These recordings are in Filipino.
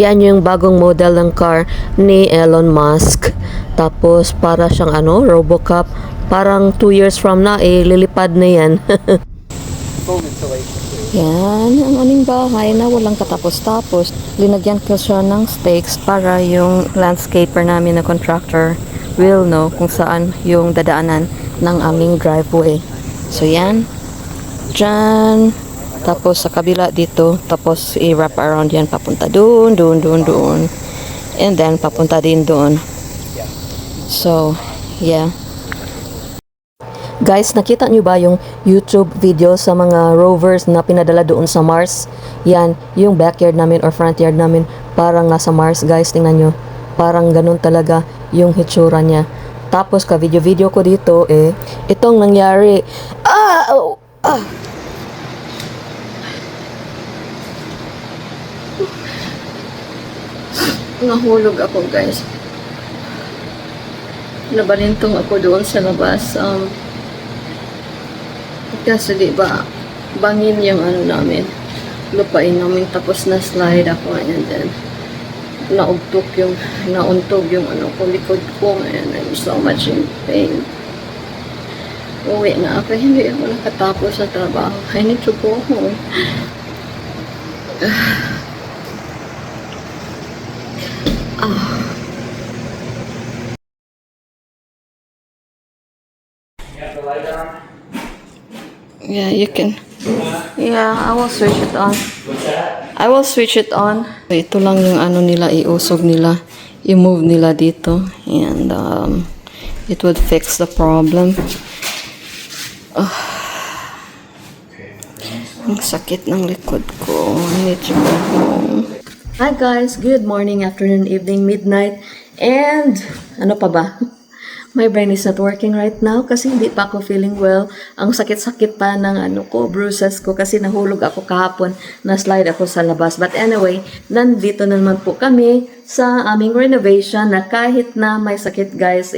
Yan yung bagong model ng car ni Elon Musk. Tapos para siyang Robocop. Parang 2 years from now, lilipad na yan. Yan, ang aming bahay na walang katapos-tapos. Linagyan ko siya ng stakes para yung landscaper namin na contractor will know kung saan yung dadaanan ng aming driveway. So yan, dyan. Tapos sa kabila dito, tapos i-wrap around yan papunta doon. And then papunta din doon. So, yeah. Guys, nakita nyo ba yung YouTube video sa mga rovers na pinadala doon sa Mars? Yan, yung backyard namin or front yard namin, parang nasa Mars, guys. Tingnan nyo. Parang ganun talaga yung hitsura niya. Tapos, ka-video-video ko dito, itong nangyari. Nahulog ako, guys. Nabalintong ako doon sa labas. Kasi diba, bangin yung namin, lupain namin, tapos na-slide ako, and then nauntog yung likod ko, and I'm so much in pain. Uwi na ako, hindi ako nakatapos sa trabaho. I need to go home. Yeah, you can. Yeah, I will switch it on. I will switch it on. Ito lang yung nila, iusog nila, i-move nila dito, and it would fix the problem. Ang sakit ng likod ko. I need to go home. Hi guys, good morning, afternoon, evening, midnight, and ano pa ba? My brain is not working right now kasi hindi pa ako feeling well. Ang sakit-sakit pa ng bruises ko kasi nahulog ako kahapon, na-slide ako sa labas. But anyway, nandito naman po kami sa aming renovation na kahit na may sakit guys,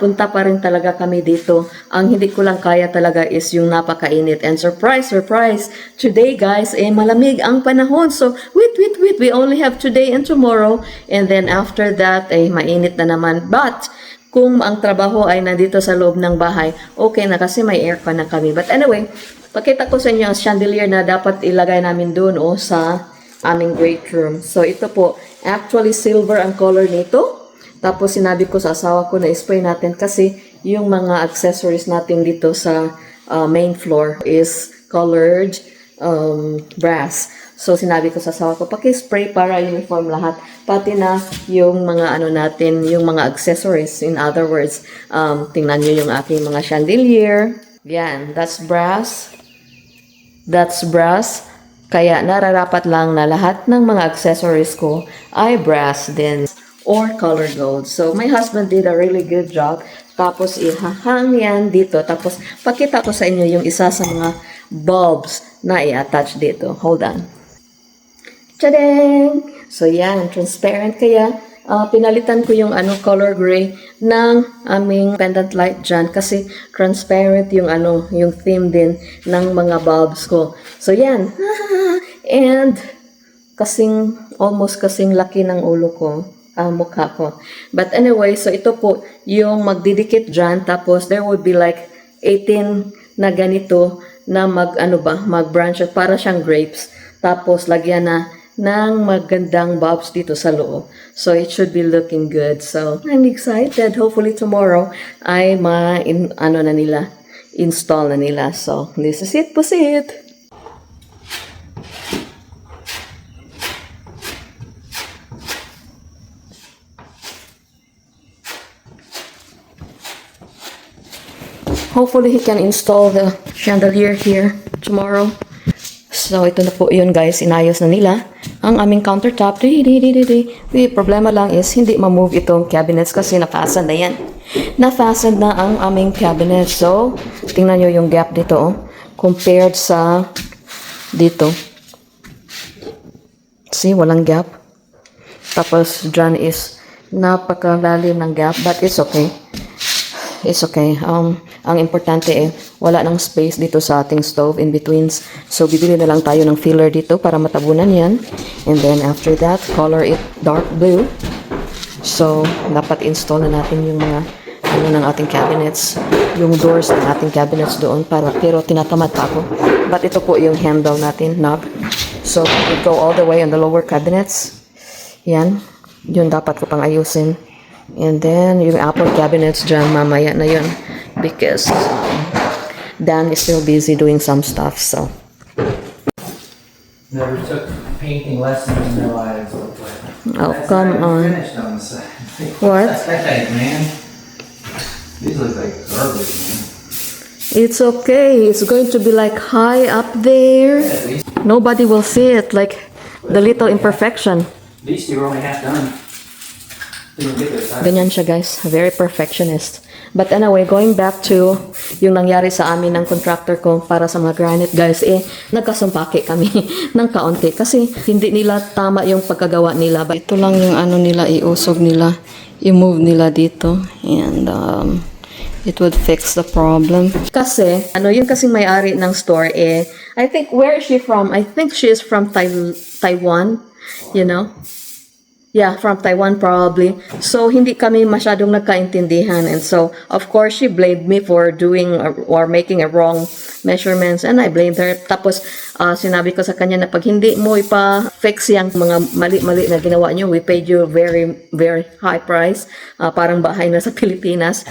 punta pa rin talaga kami dito. Ang hindi ko lang kaya talaga is yung napakainit. And surprise, surprise! Today guys, malamig ang panahon. So, wait. We only have today and tomorrow. And then after that, mainit na naman. But, kung ang trabaho ay nandito sa loob ng bahay, okay na kasi may aircon na kami. But anyway, pakita ko sa inyo ang chandelier na dapat ilagay namin doon sa aming great room. So ito po, actually silver ang color nito. Tapos sinabi ko sa asawa ko na spray natin kasi yung mga accessories natin dito sa main floor is colored brass. So, sinabi ko sa asawa ko, paki-spray para uniform lahat. Pati na yung mga natin, yung mga accessories. In other words, tingnan nyo yung aking mga chandelier. Yan, that's brass. That's brass. Kaya nararapat lang na lahat ng mga accessories ko ay brass din or colored gold. So, my husband did a really good job. Tapos, ihahang yan dito. Tapos, pakita ko sa inyo yung isa sa mga bulbs na i-attach dito. Hold on. Tadang! So, yan. Transparent kaya. Pinalitan ko yung color gray ng aming pendant light dyan kasi transparent yung yung theme din ng mga bulbs ko. So, yan. And, almost kasing laki ng ulo ko. Mukha ko. But anyway, so ito po yung magdidikit dyan. Tapos, there would be like 18 na ganito na mag-branch para siyang grapes. Tapos, lagyan na ng magandang bulbs dito sa loob. So, it should be looking good. So, I'm excited. Hopefully, tomorrow ay install na nila. So, this is it. Pusit! Hopefully, he can install the chandelier here tomorrow. So, ito na po yun guys. Inayos na nila ang aming countertop. The problema lang is hindi ma-move itong cabinets kasi na-fasten na yan. Na-fasten na ang aming cabinet. So, tingnan nyo yung gap dito. Compared sa dito. See, walang gap. Tapos, dyan is napakalalim ng gap. But it's okay. It's okay. Ang importante wala nang space dito sa ating stove in betweens. So, bibili na lang tayo ng filler dito para matabunan yan. And then, after that, color it dark blue. So, dapat install na natin yung mga ng ating cabinets, yung doors ng ating cabinets doon pero tinatamad pa ako. But ito po yung handle natin, knob. So, we go all the way on the lower cabinets. Yan. Yun dapat ko pang ayusin. And then, yung Apple cabinets dyan, mamaya na yun. Because Dan is still busy doing some stuff, so. Never took painting lessons in their lives. Oh, come on. Finished on the side. What? Hey, man. These look like garbage, man. It's okay. It's going to be like high up there. At least Nobody will see it, like the little imperfection. these two are only half done. Didn't get their side. Ganyan siya, guys. Very perfectionist. But anyway, going back to yung nangyari sa amin ng contractor ko para sa mga granite, guys, nagkasumpake kami ng kaunti kasi hindi nila tama yung pagkagawa nila. But ito lang yung ano nila, iusog nila, i-move nila dito. And it would fix the problem. Kasi, yung kasing may-ari ng store, I think, where is she from? I think she is from Taiwan, you know? Yeah, from Taiwan probably. So, hindi kami masyadong nagkaintindihan. And so, of course, she blamed me for doing or making a wrong measurements. And I blamed her. Tapos, sinabi ko sa kanya na pag hindi mo ipa-fix yung mga mali-mali na ginawa niyo, we paid you very, very high price. Parang bahay na sa Pilipinas.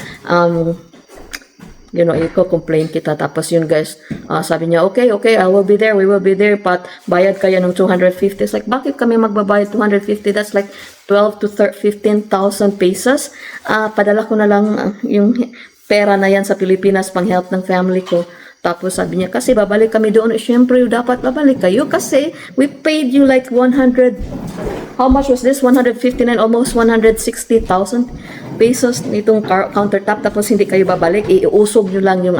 Iko-complain kita. Tapos yun, guys, sabi niya, okay, I will be there, we will be there, but bayad kaya ng 250. It's like, bakit kami magbabayad 250? That's like 12 to 15,000 pesos. Padala ko na lang yung pera na yan sa Pilipinas pang help ng family ko. Tapos sabi niya, kasi babalik kami doon. Siyempre, dapat babalik kayo kasi we paid you like 100, how much was this? 159, almost 160,000 pesos nitong countertop, tapos hindi kayo babalik, iusog nyo lang yung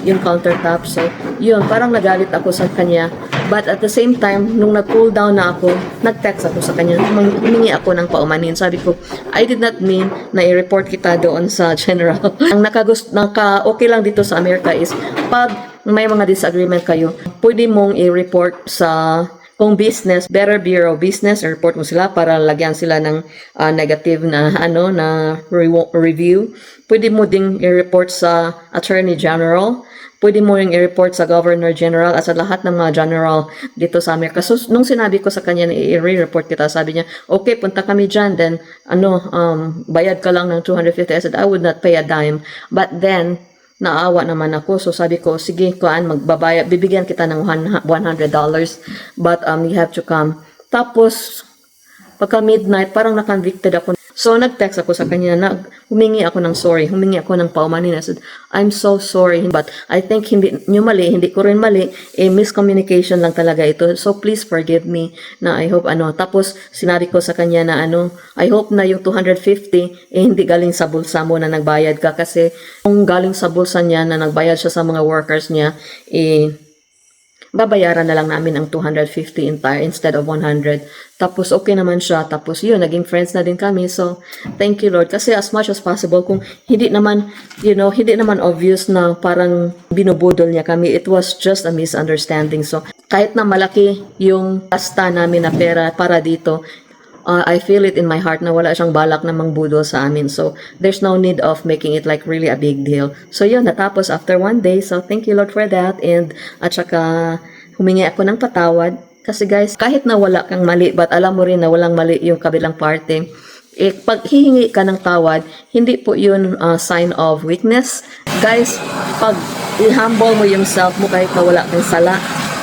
yung countertop. So, yun, parang nagalit ako sa kanya. But at the same time, nung nag-cool down na ako, nag-text ako sa kanya, humingi ako ng paumanin. Sabi ko, I did not mean na i-report kita doon sa general. Ang naka-okay lang dito sa Amerika is, pag may mga disagreement kayo, pwede mong i-report sa kung business, Better Bureau Business, report mo sila para lagyan sila ng negative na na review. Pwede mo ding i-report sa Attorney General. Pwede mo ring i-report sa Governor General at sa lahat ng mga general dito sa Amerika. So, nung sinabi ko sa kanya na i-report kita, sabi niya, okay, punta kami dyan, then, bayad ka lang ng 250. I said, I would not pay a dime. But then, naawa naman ako. So sabi ko, sige, magbabayad, bibigyan kita ng $100, but you have to come. Tapos, pagka midnight, parang na-convicted ako. So, nag-text ako sa kanya, humingi ako ng sorry, humingi ako ng paumanin. I said, I'm so sorry, but I think hindi nyo mali, hindi ko rin mali, miscommunication lang talaga ito. So, please forgive me na I hope Tapos, sinabi ko sa kanya na I hope na yung 250, hindi galing sa bulsa mo na nagbayad ka. Kasi, kung galing sa bulsa niya na nagbayad siya sa mga workers niya, babayaran na lang namin ang 250 entire instead of 100. Tapos okay naman siya. Tapos yun, naging friends na din kami. So, thank you Lord. Kasi as much as possible, kung hindi naman, hindi naman obvious na parang binubudol niya kami, it was just a misunderstanding. So, kahit na malaki yung pasta namin na pera para dito, I feel it in my heart na wala siyang balak na mangbudol sa amin. So, there's no need of making it like really a big deal. So, yun, natapos after one day. So, thank you Lord for that. And, at saka, humingi ako ng patawad. Kasi guys, kahit na wala kang mali, but alam mo rin na walang mali yung kabilang parte, pag hihingi ka ng tawad, hindi po yun sign of weakness. Guys, pag i-humble mo yung self mo kahit na wala kang sala,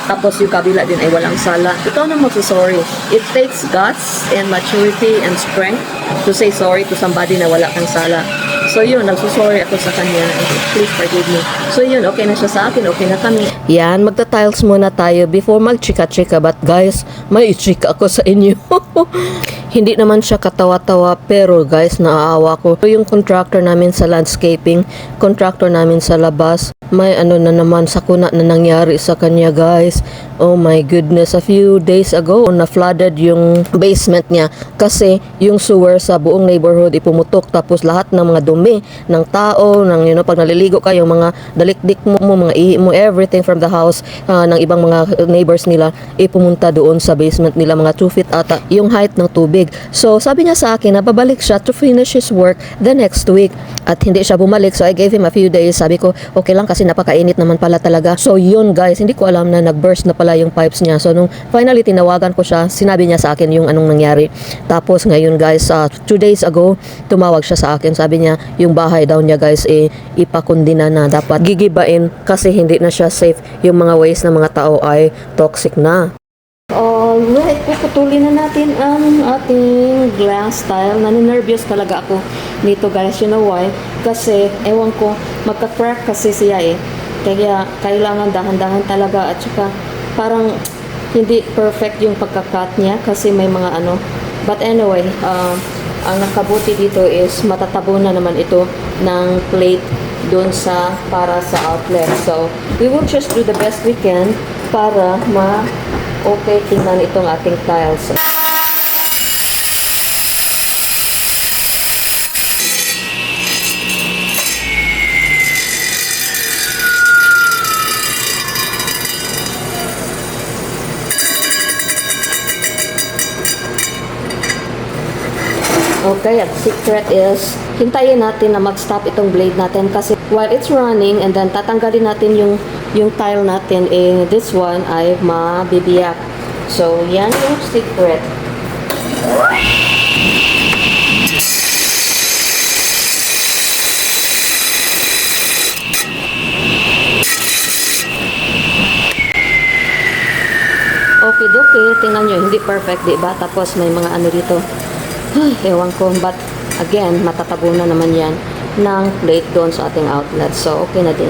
tapos yung kabila din ay walang sala, ikaw na magsusorry. It takes guts and maturity and strength to say sorry to somebody na wala kang sala. So yun, nagsusorry ako sa kanya. Please forgive me. So yun, okay na siya sa akin, okay na kami. Yan, magta-tiles muna tayo before mag-chika-chika. But guys, may chika ako sa inyo. Hindi naman siya katawa-tawa, pero guys, naaawa ko. Yung contractor namin sa landscaping, contractor namin sa labas, may ano na naman sakuna na nangyari sa kanya, guys. Oh my goodness, a few days ago na flooded yung basement niya kasi yung sewer sa buong neighborhood ipumutok, tapos lahat ng mga dumi ng tao, ng pag naliligo ka, yung mga dalikdik mo, mga ihi mo, everything from the house ng ibang mga neighbors nila ipumunta doon sa basement nila, mga 2 feet ata yung height ng tubig. So sabi niya sa akin na babalik siya to finish his work the next week, at hindi siya bumalik. So I gave him a few days. Sabi ko okay lang kasi napakainit naman pala talaga. So yun guys, hindi ko alam na nag-burst na pala yung pipes niya. So nung finally tinawagan ko siya, sinabi niya sa akin yung anong nangyari. Tapos ngayon guys, 2 days ago tumawag siya sa akin. Sabi niya yung bahay daw niya guys ipakundina na, dapat gigibain kasi hindi na siya safe. Yung mga ways ng mga tao ay toxic na. Alright, puputulin na natin ang ating glass tile. Naninervyos talaga ako nito guys. You know why? Kasi, ewan ko, magka-crack kasi siya Kaya, kailangan dahan-dahan talaga. At saka, parang hindi perfect yung pagka-cut niya kasi may mga ano. But anyway, ang nakabuti dito is matatabo na naman ito ng plate doon sa para sa outlet. So, we will just do the best we can para okay tingnan itong ating tiles. Okay, at secret is hintayin natin na mag-stop itong blade natin kasi while it's running, and then tatanggalin natin yung tile natin, this one ay mabibiyak. So, yan yung secret. Okay, tingnan nyo, hindi perfect, diba? Tapos may mga ano dito. Ewan ko, but again, matatabo na naman yan ng plate doon sa ating outlet. So, okay na din.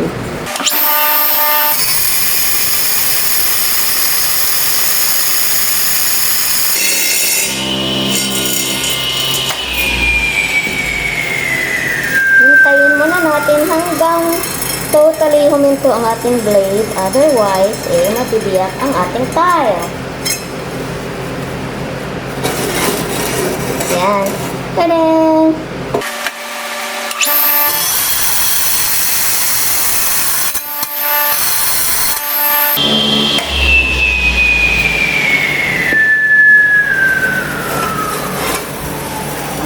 Hintayin muna natin hanggang totally huminto ang ating blade. Otherwise, mabibiyak ang ating tile. Yan. Tadang!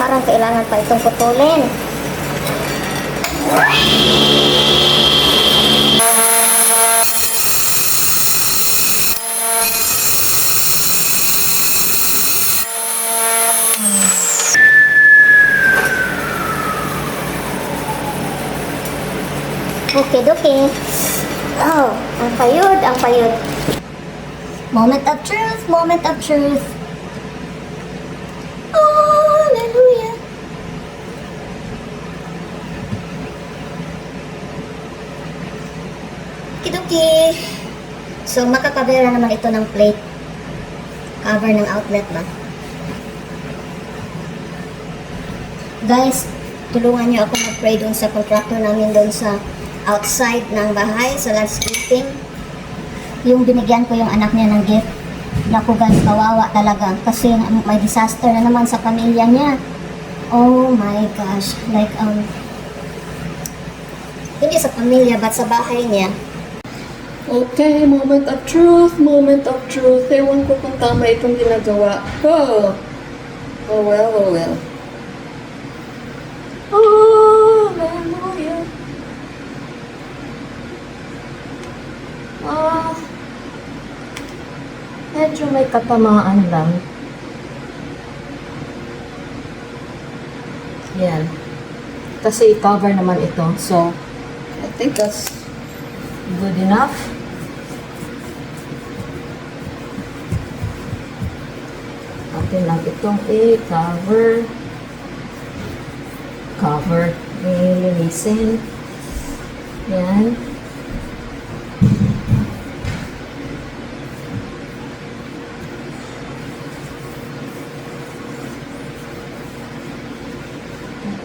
Parang kailangan pa itong putulin. Okay. Oh, ang payod. Moment of truth. Hallelujah. Kiduki. So, makakabera naman ito ng plate. Cover ng outlet ba? Guys, tulungan niyo ako mag-pray doon sa contractor namin doon sa outside ng bahay, sa landscaping. Yung binigyan ko yung anak niya ng gift. Naku guys, kawawa talaga. Kasi may disaster na naman sa pamilya niya. Oh my gosh. Like, hindi sa pamilya, but sa bahay niya. Okay, moment of truth. Ewan ko kung tama itong ginagawa. Oh well. Hallelujah. Medyo may katamaan lang. Yan. Kasi i-cover naman ito. So, I think that's good enough. Atin lang itong i-cover. Lilinisin. Yan.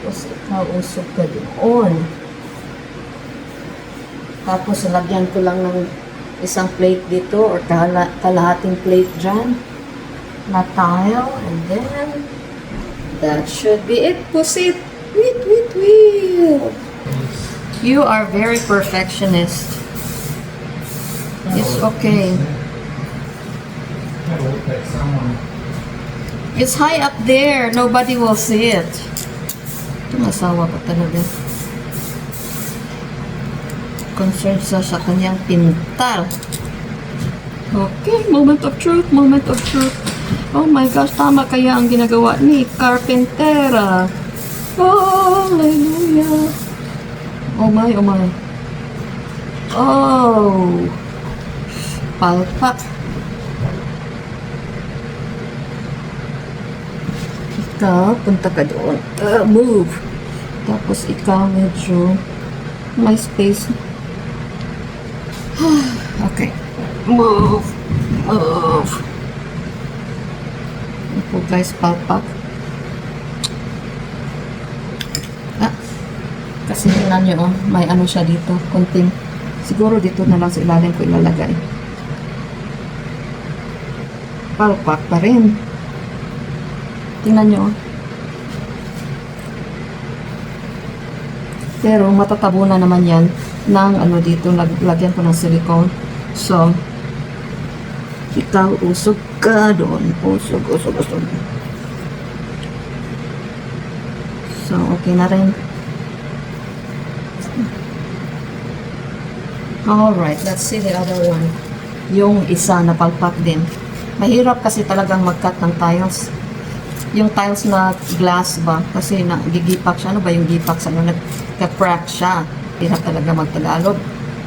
Tapos ikaw usok ka doon. Tapos, lagyan ko lang ng isang plate dito or kalahating plate dyan na tile. And then, that should be it. Pusit! Wait, wait, wait! You are very perfectionist. It's okay. It's high up there. Nobody will see it. Itong asawa ko talaga. Concerned sa kanyang pintal. Okay, moment of truth, moment of truth. Oh my gosh, tama kaya ang ginagawa ni Carpentera. Oh, hallelujah. Oh my, oh my. Oh. Palpak. Ikaw, punta ka doon. Move. Tapos ikaw medyo may space. Okay. Move. Move. Ito guys, palpak. Kasi tingnan nyo, oh, may ano siya dito, konting, siguro dito na lang sa ilalim ko ilalagay. Palpak pa rin. Tingnan nyo, oh. Pero matatabunan naman yan ng ano dito, lagyan ko ng silicone. So, ikaw, usog ka doon. Usog, usog, usog. So, okay na rin. Alright, let's see the other one. Yung isa na palpak din. Mahirap kasi talagang mag-cut ng tiles. Yung tiles na glass ba? Kasi nagigipak siya. Ano ba yung gipak? Ano, nagka-crack siya. Hirap talaga mag-Tagalog.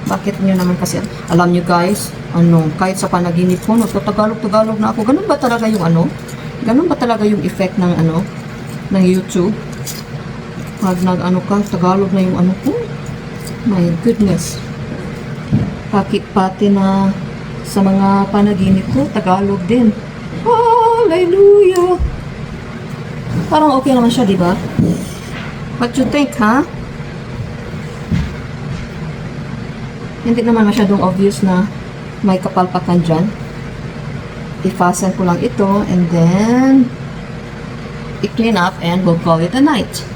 Bakit nyo naman kasi, alam nyo guys, ano, kahit sa panaginip ko, nagtatagalog-tagalog na ako. Ganun ba talaga yung ano? Ganun ba talaga yung effect ng ano? Ng YouTube? Pag nag-ano ka, Tagalog na yung ano ko. My goodness. Pati na sa mga panaginip ko, Tagalog din. Hallelujah! Parang okay naman siya, di ba? What you think, ha? Hindi naman masyadong obvious na may kapalpakan dyan. I-fasten ko lang ito and then i-clean up and we'll call it a night.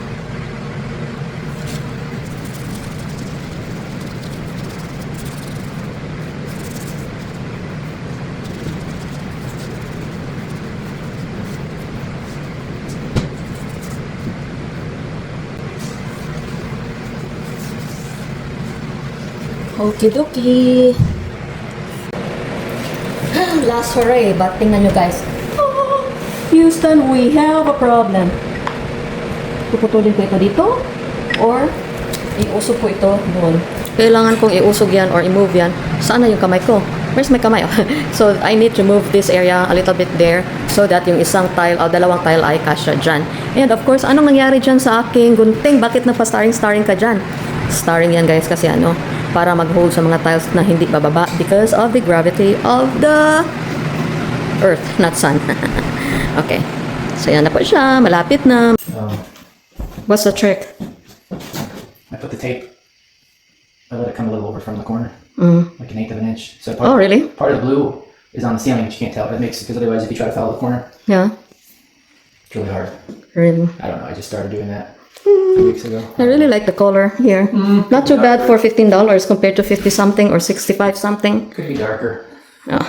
Okie dokie. Last hooray, but tingnan nyo guys. Houston, we have a problem. Puputulin ko ito dito or iusog ko ito doon. Kailangan kong iusog yan or i-move yan. Saan na yung kamay ko? Where's my kamay? So, I need to move this area a little bit there so that yung isang tile o dalawang tile ay kasya dyan. And of course, anong nangyari dyan sa aking gunting? Bakit nagpa-starring ka dyan? Starring yan guys kasi ano, para mag-hold sa mga tiles na hindi bababa because of the gravity of the earth, not sun. Okay. So, yan na po siya. Malapit na. What's the trick? I put the tape. I let it come a little over from the corner, like 1/8 of an inch. So Oh, really? Part of the blue is on the ceiling, but you can't tell. It makes because otherwise, if you try to follow the corner, Yeah. it's really hard. Really? I don't know. I just started doing that 2 weeks ago. I really like the color here. Not too bad for $15 compared to 50 something or 65 something. Could be darker. Oh.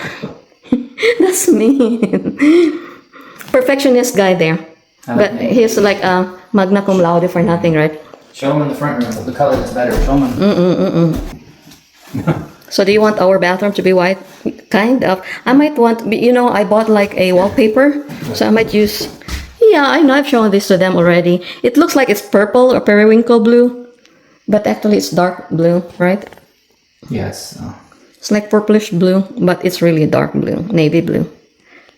That's mean. Perfectionist guy there. But he's like a magna cum laude for nothing, right? Show them in the front room. The color that's better. Show them. So do you want our bathroom to be white? Kind of. I might want, you know, I bought like a wallpaper. So I might use, yeah, I know I've shown this to them already. It looks like it's purple or periwinkle blue. But actually it's dark blue, right? Yes. It's like purplish blue, but it's really dark blue, navy blue.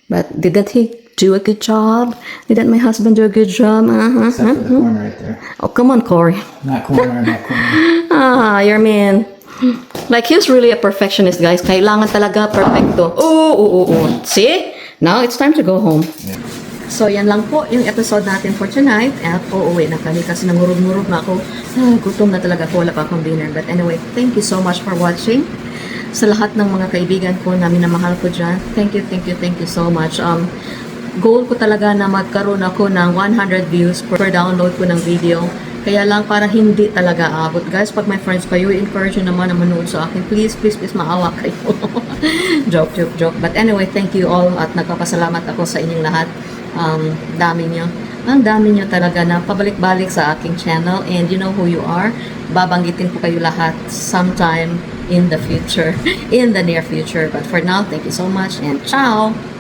But didn't he do a good job? Didn't my husband do a good job? Except for the corner right there. Oh, come on, Corey. That corner and that corner. Ah, you're mean. Like, he's really a perfectionist, guys. Kailangan talaga perfecto. Oh. See? Now it's time to go home. Yeah. So, yan lang po yung episode natin for tonight. At uuwi na kami kasi nangurog-ngurog na ako. Gutom na talaga ako, wala pa akong dinner. But anyway, thank you so much for watching. Sa lahat ng mga kaibigan ko na minamahal ko dyan, thank you so much. Goal ko talaga na magkaroon ako ng 100 views per download ko ng video. Kaya lang para hindi talaga abot. Guys, pag my friends kayo, encourage nyo naman na manood sa akin. Please, maawa kayo. joke. But anyway, thank you all at nagpapasalamat ako sa inyong lahat. Ang dami nyo talaga na pabalik-balik sa aking channel, and you know who you are. Babanggitin ko kayo lahat sometime in the future, in the near future. But for now, thank you so much and ciao!